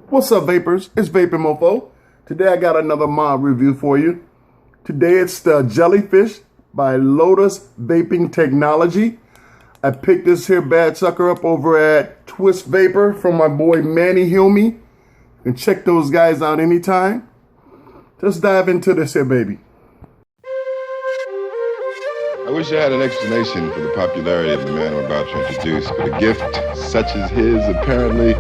What's up, vapors? It's VapinMofo. Today I got another mod review for you. Today it's the Jellyfish by Lotus Vaping Technology. I picked this here bad sucker up over at Twist Vapor from my boy Manny Hilmy. You can check those guys out anytime. Let's dive into this here baby. I wish I had an explanation for the popularity of the man I'm about to introduce, but a gift such as his apparently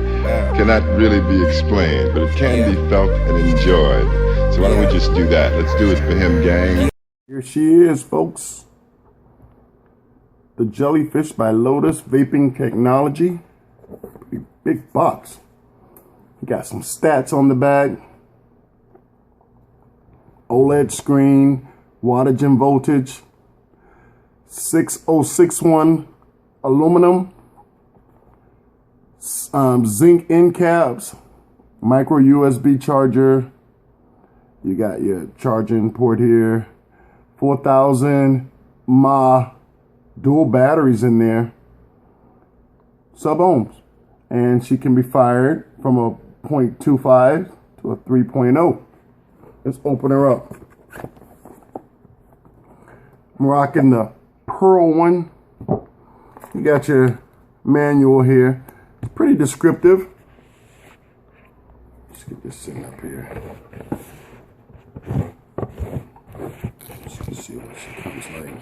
cannot really be explained, but it can be felt and enjoyed. So why don't we just do that? Let's do it for him, gang. Here she is, folks. The Jellyfish by Lotus Vaping Technology. Pretty big box. You got some stats on the back. OLED screen, wattage and voltage. 6061 aluminum, zinc end caps, micro USB charger. You got your charging port here, 4000 mAh dual batteries in there, sub ohms, and she can be fired from a 0.25 to a 3.0. Let's open her up. I'm rocking the Pearl one. You got your manual here. It's pretty descriptive. Let's get this thing up here. Let's see what she comes like.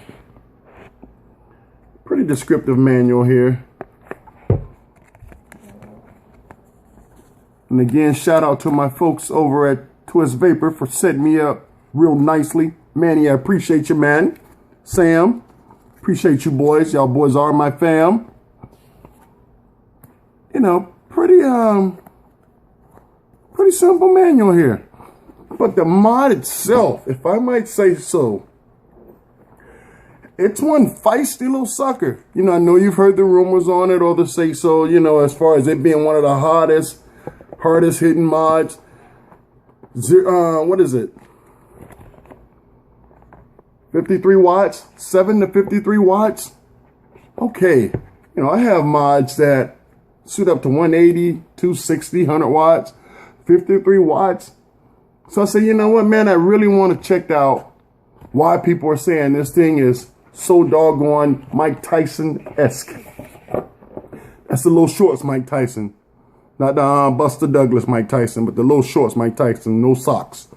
Pretty descriptive manual here. And again, shout out to my folks over at Twist Vapor for setting me up real nicely. Manny, I appreciate you, man. Sam, appreciate you boys. Y'all boys are my fam. You know, pretty simple manual here. But the mod itself, if I might say so, it's one feisty little sucker. You know, I know you've heard the rumors on it or the say so, you know, as far as it being one of the hardest hitting mods. What is it? 53 watts, 7 to 53 watts. Okay, you know, I have mods that suit up to 180, 260, 100 watts, 53 watts. So I say, you know what, man, I really want to check out why people are saying this thing is so doggone Mike Tyson-esque. That's the little shorts Mike Tyson. Not the Buster Douglas Mike Tyson, but the little shorts Mike Tyson, no socks.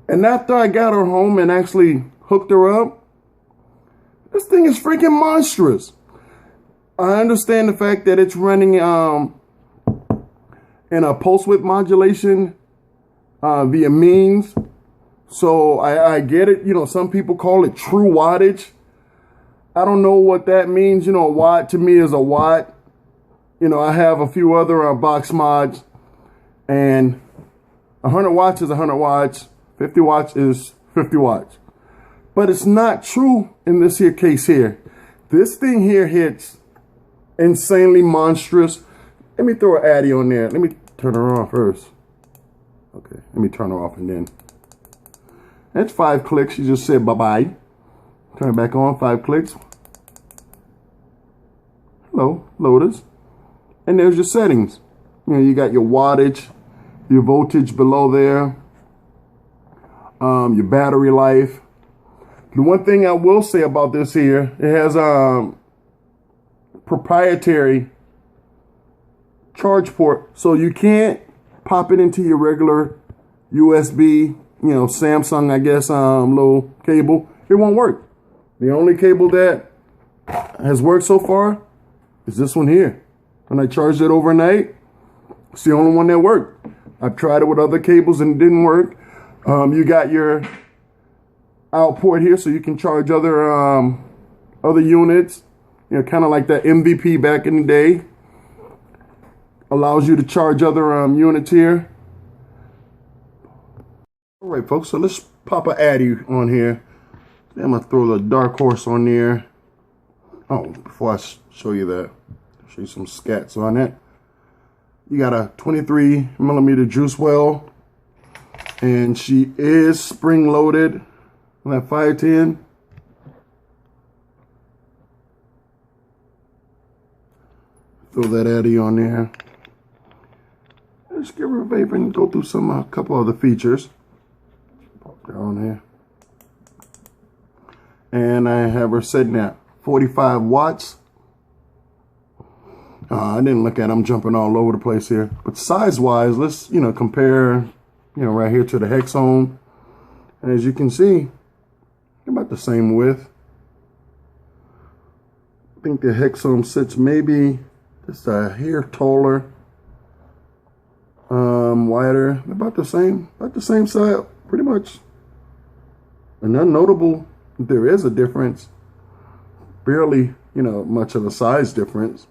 And after I got her home and actually hooked her up, this thing is freaking monstrous. I understand the fact that it's running in a pulse width modulation via means. So I get it. You know, some people call it true wattage. I don't know what that means. You know, a watt to me is a watt. You know, I have a few other box mods, and 100 watts is 100 watts. 50 watts is 50 watts. But it's not true in this here case here. This thing here hits insanely monstrous. Let me throw an Addy on there. Let me turn her on first. Okay, let me turn her off and then. That's 5 clicks. You just said bye-bye. Turn it back on, 5 clicks. Hello, Lotus. And there's your settings. You know, you got your wattage, your voltage below there. Your battery life. The one thing I will say about this here, it has proprietary charge port, so you can't pop it into your regular USB, you know, Samsung, I guess, little cable. It won't work. The only cable that has worked so far is this one here. When I charged it overnight, it's the only one that worked. I've tried it with other cables and it didn't work. You got your out port here, so you can charge other units. You know, kind of like that MVP back in the day. Allows you to charge other units here. All right, folks. So let's pop an Addy on here. I'm gonna throw the Dark Horse on there. Oh, before I show you that, I'll show you some scats on it. You got a 23 millimeter juice well. And she is spring loaded on that 510. Throw that Addy on there. let's give her a vape and go through some couple other features. Pop down here. And I have her setting at 45 watts. I didn't look at, I'm jumping all over the place here. But size-wise, let's, compare, right here to the HexOhm. And as you can see, they're about the same width. I think the HexOhm sits maybe just a hair taller, wider, about the same size, pretty much. And unnotable, there is a difference. Barely, much of a size difference.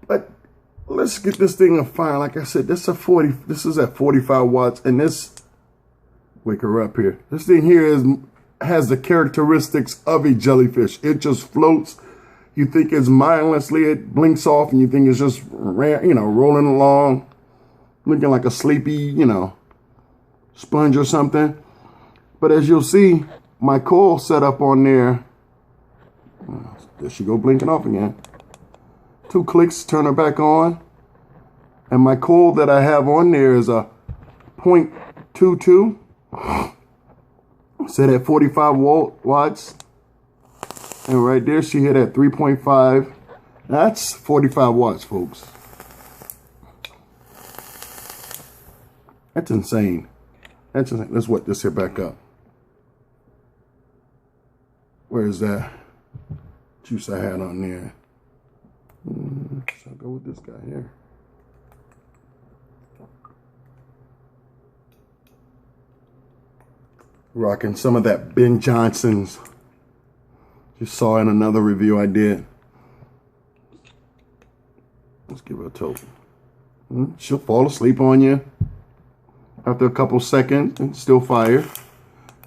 But let's get this thing a fire. Like I said, this is at 45 watts, and this, wake her up here. This thing here has the characteristics of a jellyfish. It just floats. You think it's mindlessly, it blinks off, and you think it's just, rolling along, looking like a sleepy, sponge or something. But as you'll see, my coil set up on there. There she go, blinking off again. 2 clicks, turn her back on. And my coil that I have on there is a 0.22. Set at 45 watts. And right there, she hit at 3.5. That's 45 watts, folks. That's insane. That's insane. Let's wet this here back up. Where is that juice I had on there? So I'll go with this guy here. Rocking some of that Ben Johnson's. You saw in another review I did. Let's give her a toke. She'll fall asleep on you after a couple seconds and still fire.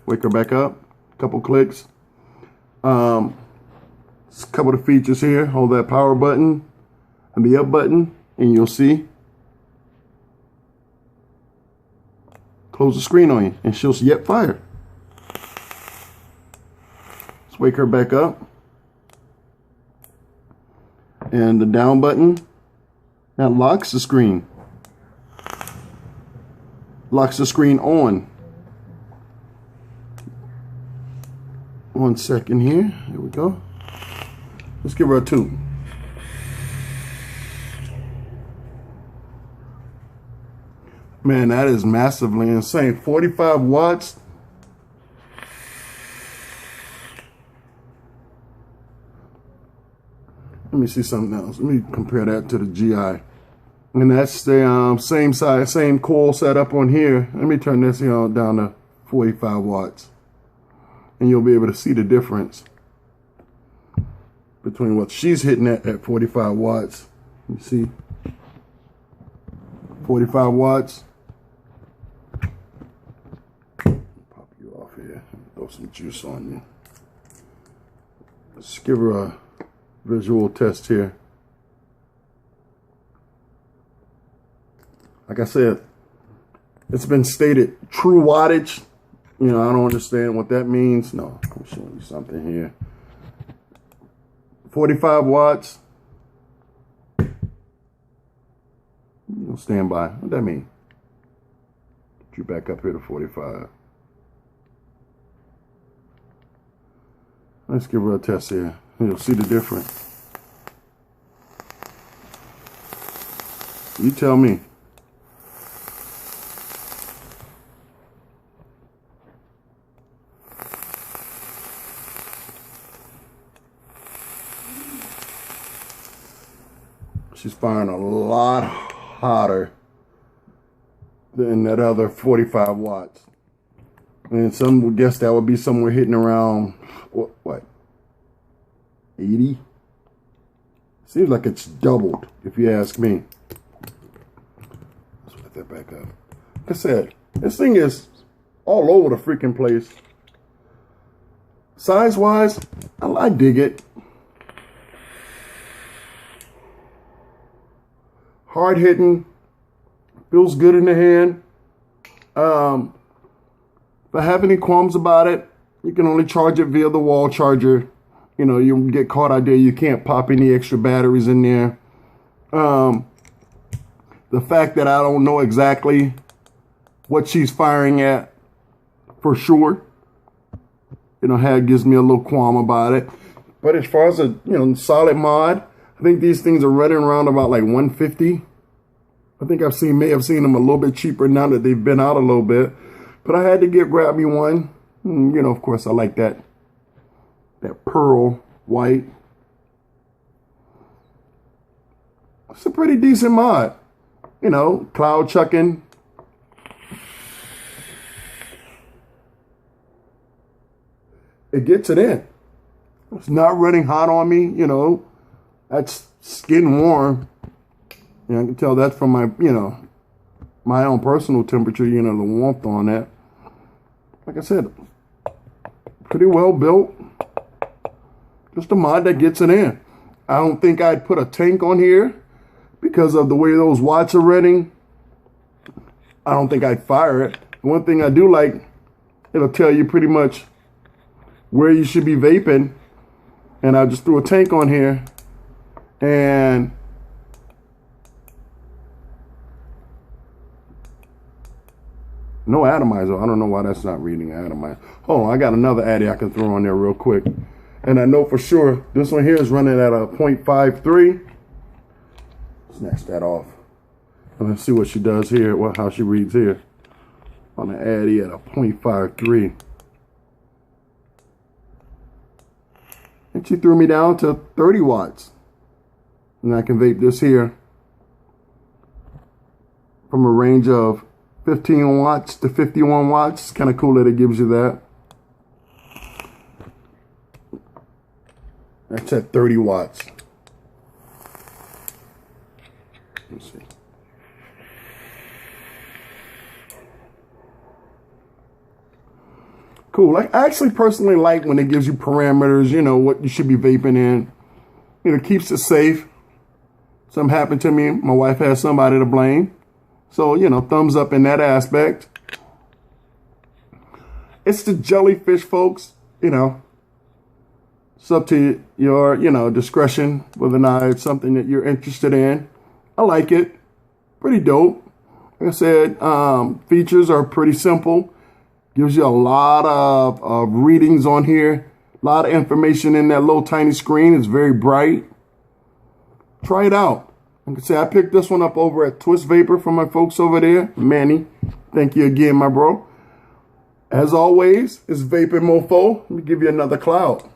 Wake her back up. Couple clicks. A couple of the features here. Hold that power button and the up button, and you'll see. Close the screen on you, and she'll yet fire. Let's wake her back up. And the down button, that locks the screen. Locks the screen on. 1 second here. Here we go. Let's give her a 2. Man, that is massively insane. 45 watts. Let me see something else. Let me compare that to the GI. And that's the same size, same coil setup on here. Let me turn this here down to 45 watts. And you'll be able to see the difference between what she's hitting at 45 watts. You see? 45 watts. Pop you off here. Throw some juice on you. Let's give her a visual test here. Like I said, it's been stated true wattage. I don't understand what that means. No, I'm showing you something here. 45 watts. Stand by. What that mean? Get you back up here to 45. Let's give her a test here. You'll see the difference. You tell me. She's firing a lot hotter than that other 45 watts. And some would guess that would be somewhere hitting around, what 80? Seems like it's doubled, if you ask me. Let's put that back up. Like I said, this thing is all over the freaking place. Size-wise, I dig it. Hard hitting, feels good in the hand. If I have any qualms about it, you can only charge it via the wall charger. You get caught out there, you can't pop any extra batteries in there. The fact that I don't know exactly what she's firing at for sure, gives me a little qualm about it. But as far as a, solid mod, I think these things are running around about like 150. I think may have seen them a little bit cheaper now that they've been out a little bit. But I had to grab me one. Of course, I like that pearl white. It's a pretty decent mod. Cloud chucking. It gets it in. It's not running hot on me, That's skin warm. I can tell that's from my, my own personal temperature, the warmth on that. Like I said, pretty well built. Just a mod that gets it in. I don't think I'd put a tank on here because of the way those watts are running. I don't think I'd fire it. One thing I do like, it'll tell you pretty much where you should be vaping. And I just threw a tank on here and no atomizer. I don't know why that's not reading atomizer. Hold on, I got another addy I can throw on there real quick. And I know for sure this one here is running at a 0.53. Snatch that off. And let's see what she does here, how she reads here. On the addy at a 0.53. And she threw me down to 30 watts. And I can vape this here from a range of 15 watts to 51 watts. It's kind of cool that it gives you that. That's at 30 watts. Let's see. Cool. I actually personally like when it gives you parameters, what you should be vaping in. It keeps it safe. Something happened to me, my wife has somebody to blame. So, thumbs up in that aspect. It's the Jellyfish, folks. It's up to your, discretion whether or not it's something that you're interested in. I like it. Pretty dope. Like I said, features are pretty simple. Gives you a lot of readings on here. A lot of information in that little tiny screen. It's very bright. Try it out. Like I said, I picked this one up over at Twist Vapor from my folks over there. Manny, thank you again, my bro. As always, it's VapinMofo. Let me give you another cloud.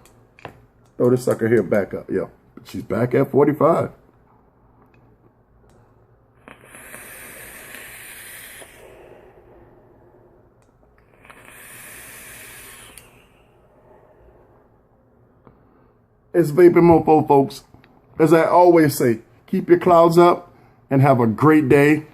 Throw this sucker here back up. Yeah, she's back at 45. It's VapinMofo, folks. As I always say, keep your clouds up and have a great day.